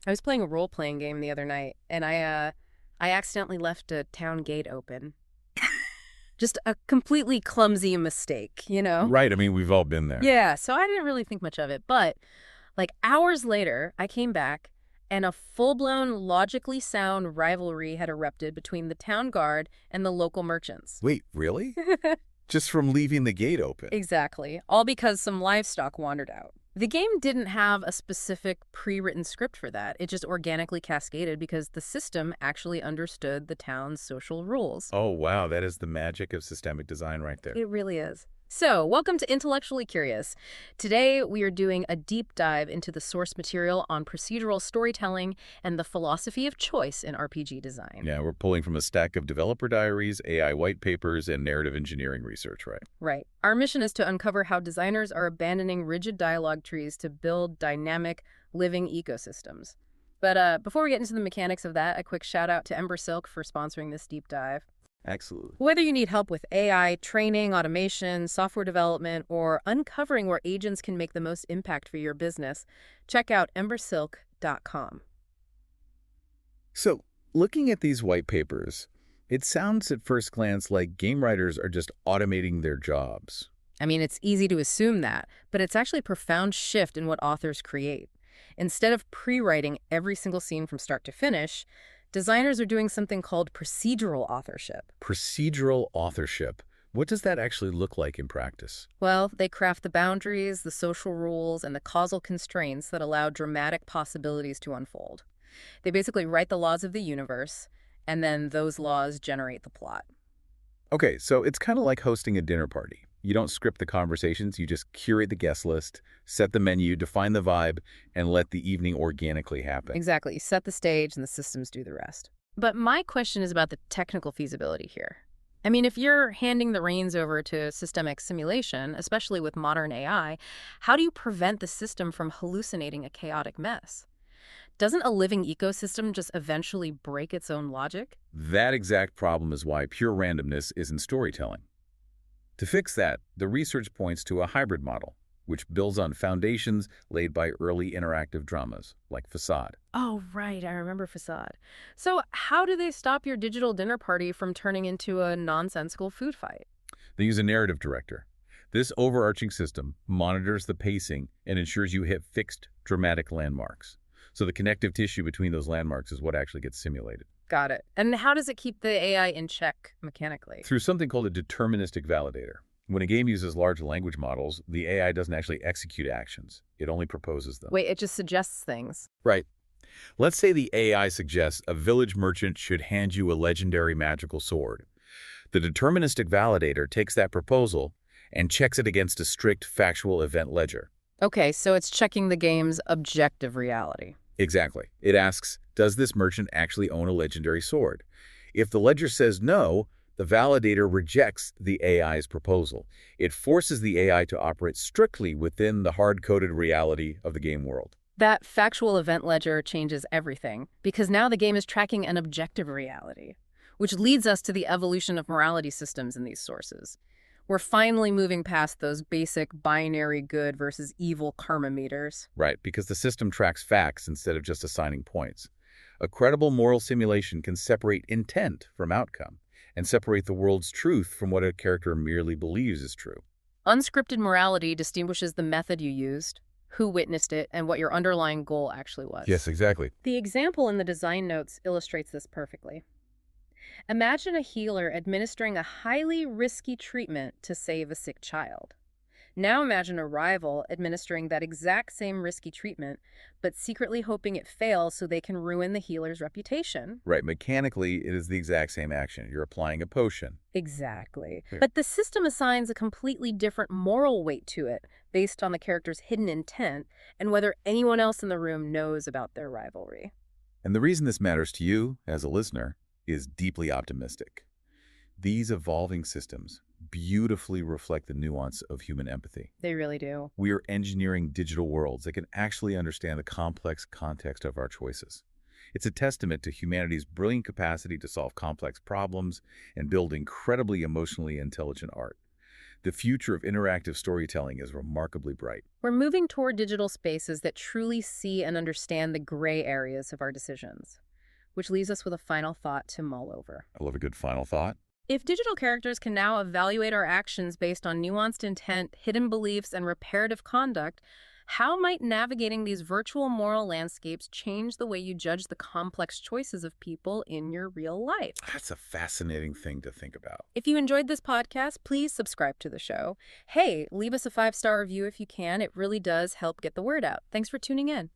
I was playing a role-playing game the other night, and I accidentally left a town gate open. Just a completely clumsy mistake, you know? Right, I mean, we've all been there. Yeah, so I didn't really think much of it, but like hours later, I came back, and a full-blown, logically sound rivalry had erupted between the town guard and the local merchants. Wait, really? Just from leaving the gate open? Exactly, all because some livestock wandered out. The game didn't have a specific pre-written script for that. It just organically cascaded because the system actually understood the town's social rules. Oh, wow, that is the magic of systemic design right there. It really is. So, welcome to Intellectually Curious. Today, we are doing a deep dive into the source material on procedural storytelling and the philosophy of choice in RPG design. Yeah, we're pulling from a stack of developer diaries, AI white papers, and narrative engineering research, right? Right. Our mission is to uncover how designers are abandoning rigid dialogue trees to build dynamic, living ecosystems. But before we get into the mechanics of that, a quick shout out to Ember Silk for sponsoring this deep dive. Absolutely. Whether you need help with AI, training, automation, software development, or uncovering where agents can make the most impact for your business, check out embersilk.com. So, looking at these white papers, it sounds at first glance like game writers are just automating their jobs. I mean, it's easy to assume that, but it's actually a profound shift in what authors create. Instead of pre-writing every single scene from start to finish, designers are doing something called procedural authorship. Procedural authorship. What does that actually look like in practice? Well, they craft the boundaries, the social rules, and the causal constraints that allow dramatic possibilities to unfold. They basically write the laws of the universe, and then those laws generate the plot. Okay, so it's kind of like hosting a dinner party. You don't script the conversations, you just curate the guest list, set the menu, define the vibe, and let the evening organically happen. Exactly. You set the stage, and the systems do the rest. But my question is about the technical feasibility here. I mean, if you're handing the reins over to systemic simulation, especially with modern AI, how do you prevent the system from hallucinating a chaotic mess? Doesn't a living ecosystem just eventually break its own logic? That exact problem is why pure randomness isn't storytelling. To fix that, the research points to a hybrid model, which builds on foundations laid by early interactive dramas, like Facade. Oh, right. I remember Facade. So how do they stop your digital dinner party from turning into a nonsensical food fight? They use a narrative director. This overarching system monitors the pacing and ensures you hit fixed, dramatic landmarks. So the connective tissue between those landmarks is what actually gets simulated. Got it. And how does it keep the AI in check mechanically? Through something called a deterministic validator. When a game uses large language models, the AI doesn't actually execute actions. It only proposes them. Wait, it just suggests things. Right. Let's say the AI suggests a village merchant should hand you a legendary magical sword. The deterministic validator takes that proposal and checks it against a strict factual event ledger. Okay, so it's checking the game's objective reality. Exactly. It asks, does this merchant actually own a legendary sword? If the ledger says no, the validator rejects the AI's proposal. It forces the AI to operate strictly within the hard-coded reality of the game world. That factual event ledger changes everything, because now the game is tracking an objective reality, which leads us to the evolution of morality systems in these sources. We're finally moving past those basic binary good versus evil karma meters. Right, because the system tracks facts instead of just assigning points. A credible moral simulation can separate intent from outcome and separate the world's truth from what a character merely believes is true. Unscripted morality distinguishes the method you used, who witnessed it, and what your underlying goal actually was. Yes, exactly. The example in the design notes illustrates this perfectly. Imagine a healer administering a highly risky treatment to save a sick child. Now imagine a rival administering that exact same risky treatment, but secretly hoping it fails so they can ruin the healer's reputation. Right, mechanically, it is the exact same action. You're applying a potion. Exactly. Yeah. But the system assigns a completely different moral weight to it based on the character's hidden intent and whether anyone else in the room knows about their rivalry. And the reason this matters to you, as a listener, is deeply optimistic. These evolving systems beautifully reflect the nuance of human empathy. They really do. We are engineering digital worlds that can actually understand the complex context of our choices. It's a testament to humanity's brilliant capacity to solve complex problems and build incredibly emotionally intelligent art. The future of interactive storytelling is remarkably bright. We're moving toward digital spaces that truly see and understand the gray areas of our decisions, which leaves us with a final thought to mull over. I love a good final thought. If digital characters can now evaluate our actions based on nuanced intent, hidden beliefs, and reparative conduct, how might navigating these virtual moral landscapes change the way you judge the complex choices of people in your real life? That's a fascinating thing to think about. If you enjoyed this podcast, please subscribe to the show. Hey, leave us a 5-star review if you can. It really does help get the word out. Thanks for tuning in.